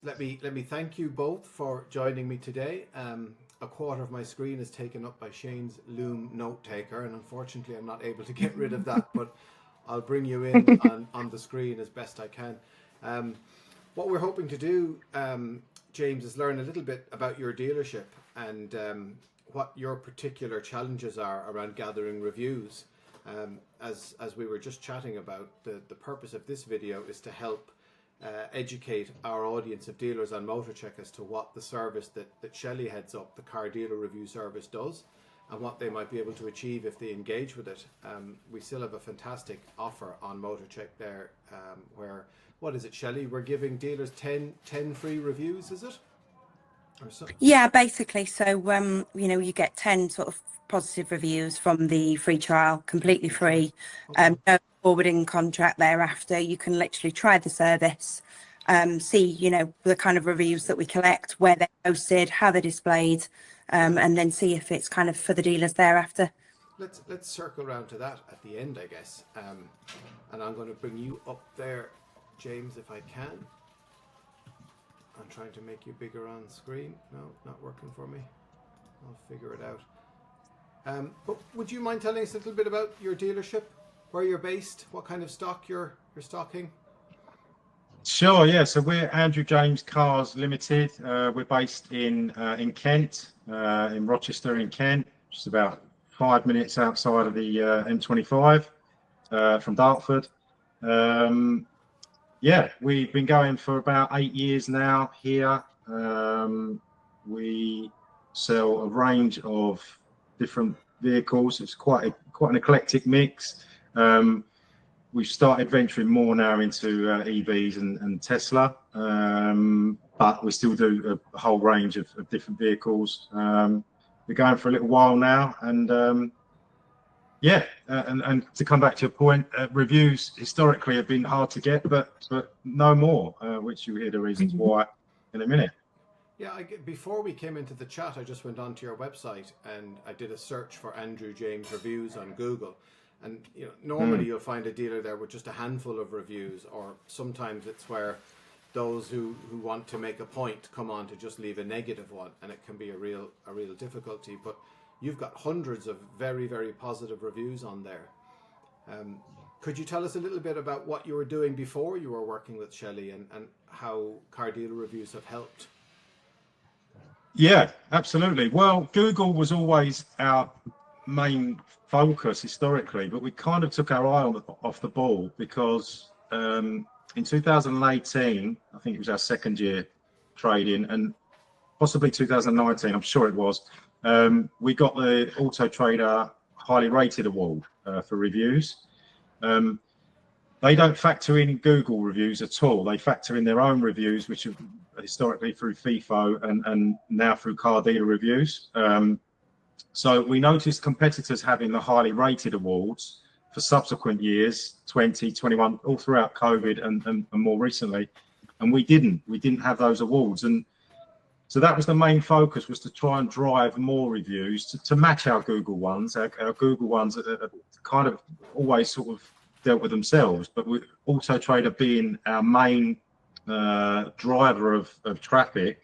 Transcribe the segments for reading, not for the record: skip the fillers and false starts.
Let me thank you both for joining me today. A quarter of my screen is taken up by Shane's Loom note taker, and unfortunately I'm not able to get rid of that, but I'll bring you in on the screen as best I can. What we're hoping to do, James, is learn a little bit about your dealership and what your particular challenges are around gathering reviews. As we were just chatting about, the purpose of this video is to help educate our audience of dealers on Motorcheck as to what the service that Shelley heads up, the car dealer review service, does and what they might be able to achieve if they engage with it. We still have a fantastic offer on Motorcheck there where, what is it, Shelley? We're giving dealers 10 free reviews, is it? Or so? Yeah, basically. So, you get 10 sort of positive reviews from the free trial, completely free. Okay. No forwarding contract thereafter. You can literally try the service, see, the kind of reviews that we collect, where they're posted, how they're displayed, and then see if it's kind of for the dealers thereafter. Let's circle around to that at the end, I guess. And I'm going to bring you up there, James, if I can. I'm trying to make you bigger on screen. No, not working for me. I'll figure it out. But would you mind telling us a little bit about your dealership, where you're based, what kind of stock you're stocking? Sure, yeah. So we're Andrew James Cars Limited. We're based in Kent, in Rochester in Kent, just about 5 minutes outside of the M25 from Dartford. Yeah, we've been going for about 8 years now here. We sell a range of different vehicles. It's quite an eclectic mix. We've started venturing more now into EVs and Tesla, but we still do a whole range of different vehicles. We're going for a little while now, and yeah, and to come back to your point, reviews historically have been hard to get, but no more, which you'll hear the reasons why in a minute. Yeah, before we came into the chat, I just went onto your website and I did a search for Andrew James reviews on Google. And normally you'll find a dealer there with just a handful of reviews, or sometimes it's where those who want to make a point come on to just leave a negative one, and it can be a real difficulty. But you've got hundreds of very, very positive reviews on there. Could you tell us a little bit about what you were doing before you were working with Shelley and how car dealer reviews have helped? Yeah, absolutely. Well, Google was always our main focus historically, but we kind of took our eye off the ball because in 2018, I think it was our second year trading, and possibly 2019, I'm sure it was, we got the autotrader highly rated award for reviews. They don't factor in Google reviews at all. They factor in their own reviews, which are historically through FIFO and now through car dealer reviews. So we noticed competitors having the highly rated awards for subsequent years, 20, 21, all throughout COVID and more recently, and we didn't have those awards. And so that was the main focus, was to try and drive more reviews to match our Google ones. Our Google ones are kind of always sort of dealt with themselves, but with autotrader being our main driver of traffic,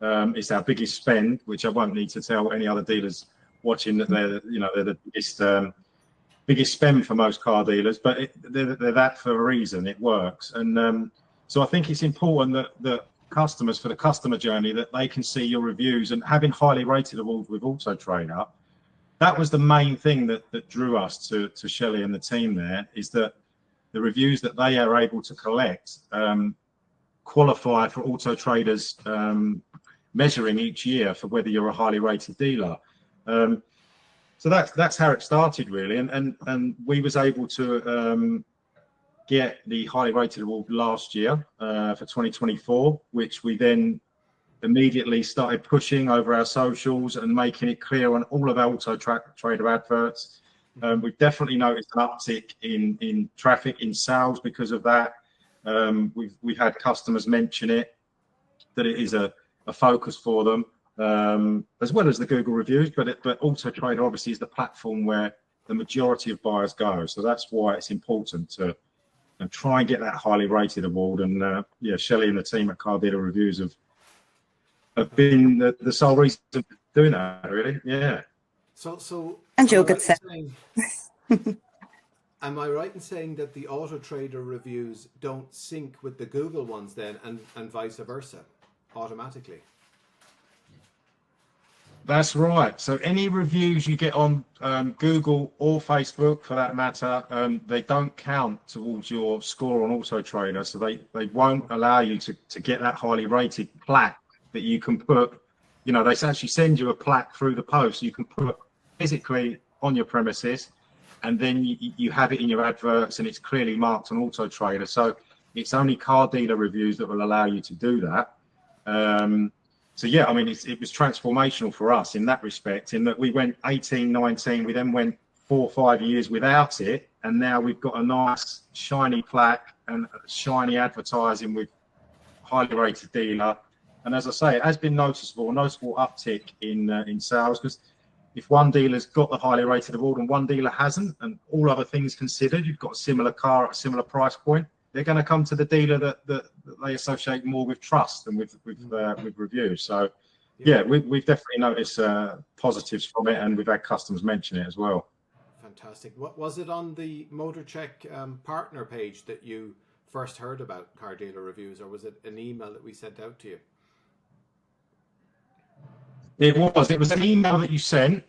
it's our biggest spend, which I won't need to tell any other dealers watching that they're the biggest spend for most car dealers, but they're that for a reason. It works. And so I think it's important that customers, for the customer journey, that they can see your reviews, and having highly rated awards with autotrader, that was the main thing that drew us to Shelley and the team there, is that the reviews that they are able to collect qualify for autotrader's measuring each year for whether you're a highly rated dealer. So that's how it started really, and we was able to get the highly rated award last year for 2024, which we then immediately started pushing over our socials and making it clear on all of our autotrader adverts. We've definitely noticed an uptick in traffic, in sales because of that. We've had customers mention it, that it is a focus for them, as well as the Google reviews, but autotrader obviously is the platform where the majority of buyers go. So that's why it's important to and try and get that highly rated award. And yeah, Shelley and the team at Car Dealer Reviews have been the sole reason for doing that, really. Yeah. So And am I you're good, right sir. in saying, am I right in saying that the autotrader reviews don't sync with the Google ones then, and vice versa, automatically? That's right. So any reviews you get on Google or Facebook, for that matter, they don't count towards your score on autotrader. So they won't allow you to get that highly rated plaque that you can put. You know, they actually send you a plaque through the post you can put physically on your premises, and then you have it in your adverts, and it's clearly marked on autotrader. So it's only Car Dealer Reviews that will allow you to do that. So yeah, I mean, it was transformational for us in that respect, in that we went 18, 19, we then went 4 or 5 years without it, and now we've got a nice shiny plaque and shiny advertising with highly rated dealer. And as I say, it has been a noticeable uptick in sales, because if one dealer's got the highly rated award and one dealer hasn't, and all other things considered, you've got a similar car at a similar price point, they're going to come to the dealer that they associate more with trust than with reviews. So yeah, we've definitely noticed positives from it, and we've had customers mention it as well. Fantastic. What was it on the Motorcheck partner page that you first heard about Car Dealer Reviews, or was it an email that we sent out to you? It was an email that you sent,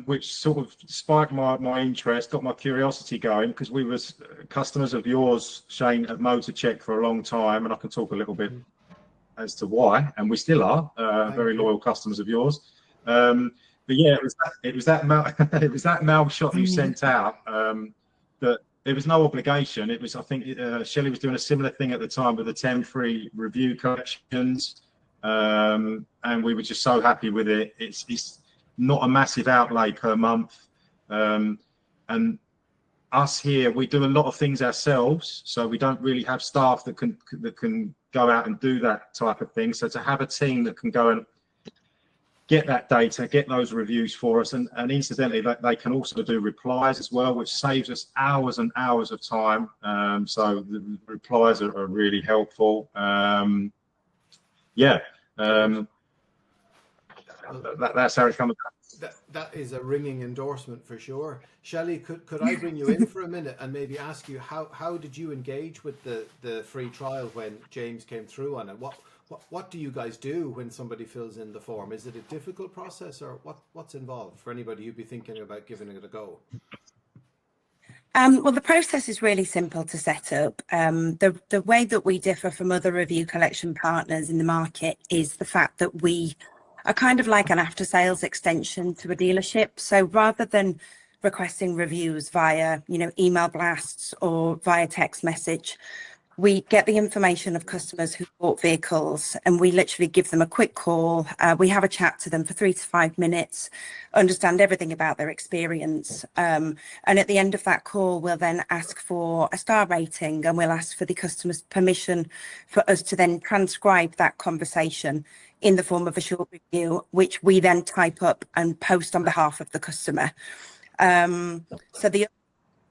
which sort of spiked my interest, got my curiosity going, because we was customers of yours, Shane, at Motorcheck for a long time, and I can talk a little bit as to why, and we still are very loyal customers of yours. But yeah, it was that mail shot you sent out, that there was no obligation. It was, I think, Shelley was doing a similar thing at the time with the 10 free review collections. And we were just so happy with it. It's not a massive outlay per month, and us here, we do a lot of things ourselves, so we don't really have staff that can go out and do that type of thing. So to have a team that can go and get that data, get those reviews for us, and incidentally, they can also do replies as well, which saves us hours and hours of time. So the replies are really helpful. Yeah. That's how it comes about. That is a ringing endorsement for sure. Shelley, could I bring you in for a minute and maybe ask you how did you engage with the free trial when James came through on it? What do you guys do when somebody fills in the form? Is it a difficult process, or what's involved for anybody who'd be thinking about giving it a go? Well, the process is really simple to set up. The way that we differ from other review collection partners in the market is the fact that we are kind of like an after-sales extension to a dealership. So rather than requesting reviews via, email blasts or via text message, we get the information of customers who bought vehicles, and we literally give them a quick call. We have a chat to them for 3 to 5 minutes, understand everything about their experience. And at the end of that call, we'll then ask for a star rating, and we'll ask for the customer's permission for us to then transcribe that conversation in the form of a short review, which we then type up and post on behalf of the customer. So the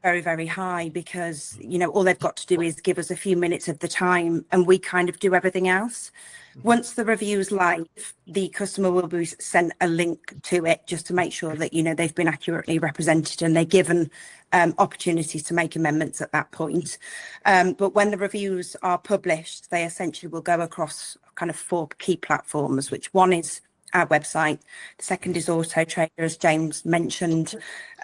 very, very high, because all they've got to do is give us a few minutes of the time, and we kind of do everything else. Once the review's live, the customer will be sent a link to it just to make sure that they've been accurately represented, and they're given opportunities to make amendments at that point. But when the reviews are published, they essentially will go across kind of 4 key platforms, which one is our website, the second is autotrader, as James mentioned.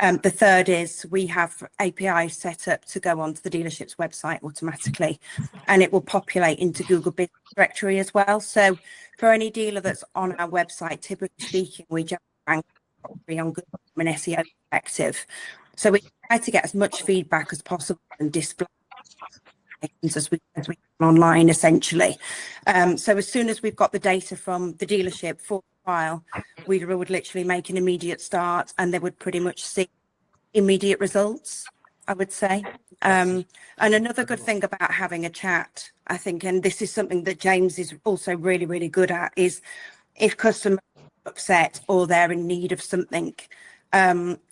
The third is we have APIs set up to go onto the dealership's website automatically, and it will populate into Google Business Directory as well. So for any dealer that's on our website, typically speaking, we just rank on Google from an SEO perspective. So we try to get as much feedback as possible and display as we can online, essentially. So as soon as we've got the data from the dealership for a while, we would literally make an immediate start, and they would pretty much see immediate results, I would say. And another good thing about having a chat, I think, and this is something that James is also really, really good at, is if customers are upset or they're in need of something,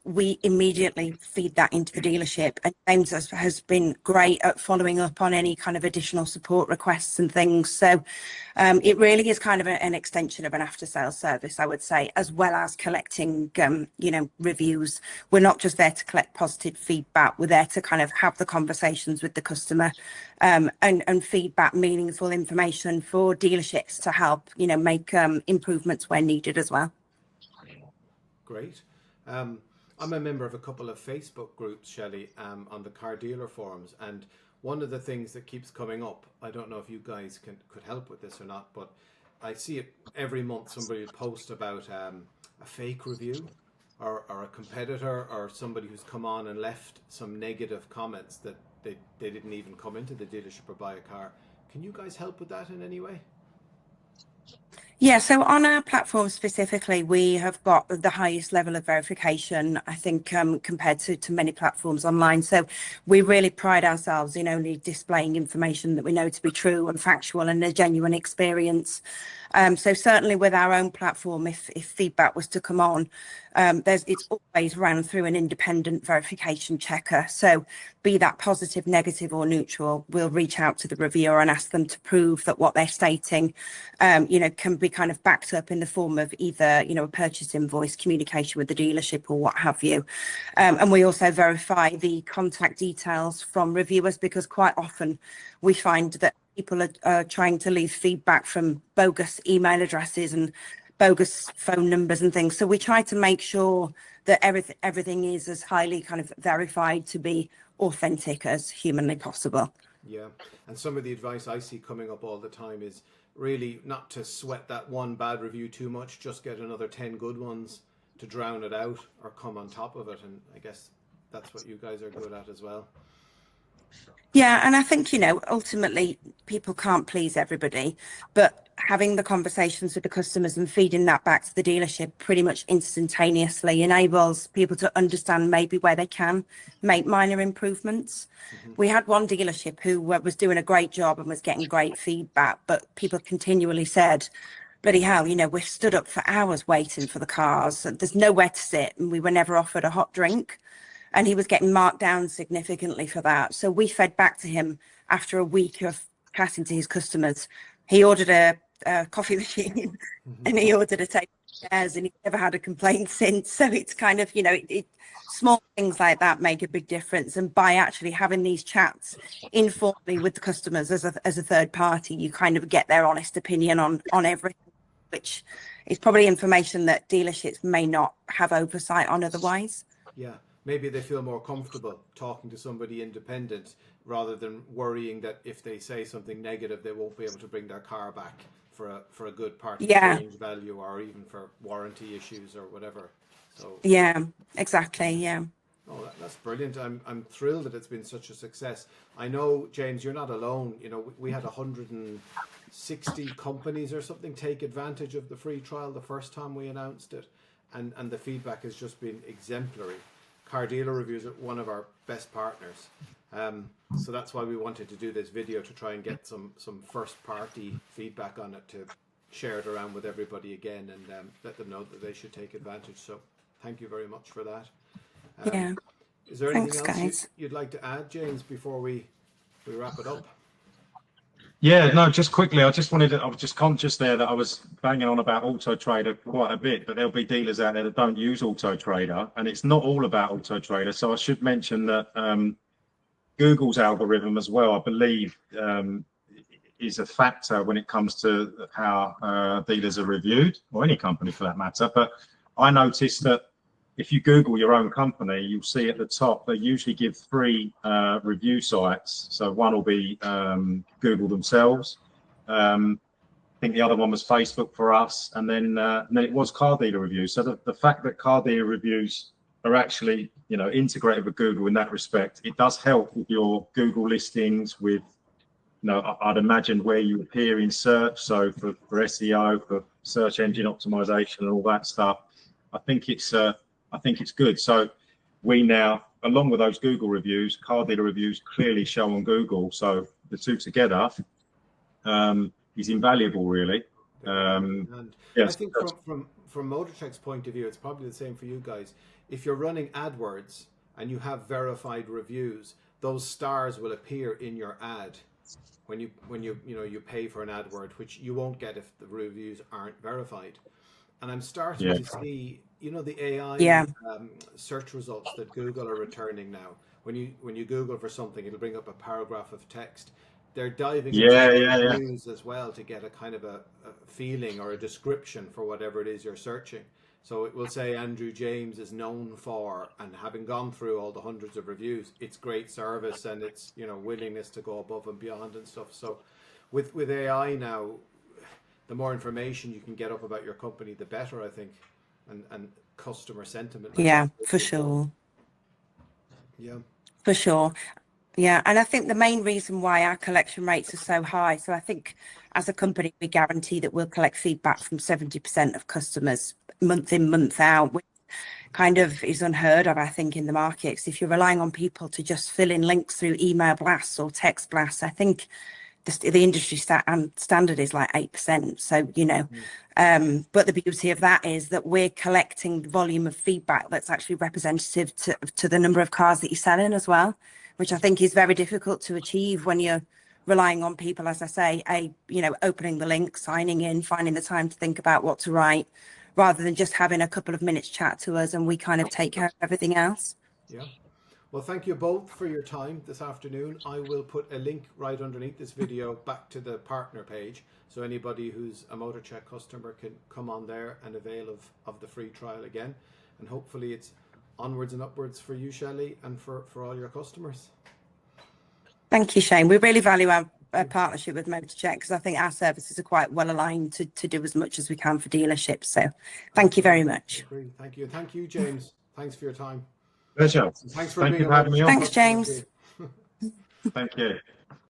we immediately feed that into the dealership, and James has been great at following up on any kind of additional support requests and things. So it really is kind of an extension of an after sales service, I would say, as well as collecting reviews. We're not just there to collect positive feedback, we're there to kind of have the conversations with the customer, and feedback meaningful information for dealerships to help make improvements where needed as well. Great. I'm a member of a couple of Facebook groups, Shelley, on the car dealer forums, and one of the things that keeps coming up, I don't know if you guys could help with this or not, but I see it every month. Somebody would post about a fake review or a competitor or somebody who's come on and left some negative comments that they didn't even come into the dealership or buy a car. Can you guys help with that in any way? Yeah, so on our platform specifically, we have got the highest level of verification, I think, compared to many platforms online. So we really pride ourselves in only displaying information that we know to be true and factual and a genuine experience. So certainly with our own platform, if feedback was to come on, it's always ran through an independent verification checker. So be that positive, negative or neutral, we'll reach out to the reviewer and ask them to prove that what they're stating, can be kind of backed up in the form of either, a purchase invoice, communication with the dealership or what have you. And we also verify the contact details from reviewers, because quite often we find that people are trying to leave feedback from bogus email addresses and bogus phone numbers and things. So we try to make sure that everything is as highly kind of verified to be authentic as humanly possible. Yeah, and some of the advice I see coming up all the time is really not to sweat that one bad review too much, just get another 10 good ones to drown it out or come on top of it. And I guess that's what you guys are good at as well. Yeah, and I think, ultimately people can't please everybody, but having the conversations with the customers and feeding that back to the dealership pretty much instantaneously enables people to understand maybe where they can make minor improvements. Mm-hmm. We had one dealership who was doing a great job and was getting great feedback, but people continually said, bloody hell, we've stood up for hours waiting for the cars, there's nowhere to sit, and we were never offered a hot drink. And he was getting marked down significantly for that. So we fed back to him after a week of chatting to his customers. He ordered a coffee machine and he ordered a table of chairs, and he's never had a complaint since. So it's kind of, small things like that make a big difference. And by actually having these chats informally with the customers as a third party, you kind of get their honest opinion on everything, which is probably information that dealerships may not have oversight on otherwise. Yeah. Maybe they feel more comfortable talking to somebody independent rather than worrying that if they say something negative, they won't be able to bring their car back for a good part exchange value or even for warranty issues or whatever. So yeah, exactly. Yeah. Oh, that's brilliant. I'm thrilled that it's been such a success. I know, James, you're not alone. We had 160 companies or something take advantage of the free trial the first time we announced it, and the feedback has just been exemplary. Car Dealer Reviews are one of our best partners, so that's why we wanted to do this video, to try and get some first party feedback on it, to share it around with everybody again and let them know that they should take advantage. So thank you very much for that. Yeah. Is there anything else you'd like to add, James, before we wrap it up? Yeah, no, just quickly, I was just conscious there that I was banging on about autotrader quite a bit, but there'll be dealers out there that don't use autotrader, and it's not all about autotrader. So I should mention that Google's algorithm as well, I believe, is a factor when it comes to how dealers are reviewed, or any company for that matter. But I noticed that if you Google your own company, you'll see at the top they usually give 3 review sites. So one will be Google themselves. I think the other one was Facebook for us, and then it was Car Dealer Reviews. So the fact that Car Dealer Reviews are actually integrated with Google in that respect, it does help with your Google listings, with I'd imagine where you appear in search. So for SEO, for search engine optimization, and all that stuff. I think it's good. So we now, along with those Google reviews, Car Dealer Reviews clearly show on Google. So the two together is invaluable, really. And I Yes, think from Motorcheck's point of view, it's probably the same for you guys. If you're running AdWords and you have verified reviews, those stars will appear in your ad when you pay for an AdWord, which you won't get if the reviews aren't verified. And I'm starting to see, the AI search results that Google are returning now. When you Google for something, it'll bring up a paragraph of text. They're diving into reviews as well to get a kind of a feeling or a description for whatever it is you're searching. So it will say Andrew James is known for, and having gone through all the hundreds of reviews, it's great service and it's willingness to go above and beyond and stuff. So with AI now, the more information you can get up about your company, the better, I think, and customer sentiment. Yeah, for sure. Yeah, for sure. Yeah, and I think the main reason why our collection rates are so high, so I think as a company, we guarantee that we'll collect feedback from 70% of customers month in, month out, which kind of is unheard of, I think, in the market. Because if you're relying on people to just fill in links through email blasts or text blasts, I think the industry standard is like 8%. So, but the beauty of that is that we're collecting the volume of feedback that's actually representative to the number of cars that you're selling as well, which I think is very difficult to achieve when you're relying on people, as I say, opening the link, signing in, finding the time to think about what to write, rather than just having a couple of minutes chat to us and we kind of take care of everything else. Yeah. Well, thank you both for your time this afternoon. I will put a link right underneath this video back to the partner page. So anybody who's a Motorcheck customer can come on there and avail of the free trial again. And hopefully it's onwards and upwards for you, Shelley, and for all your customers. Thank you, Shane. We really value our partnership with Motorcheck because I think our services are quite well aligned to do as much as we can for dealerships. So thank you very much. Thank you. Thank you, James. Thanks for your time. Pleasure. Thanks for having me on. Thanks, James. Thank you.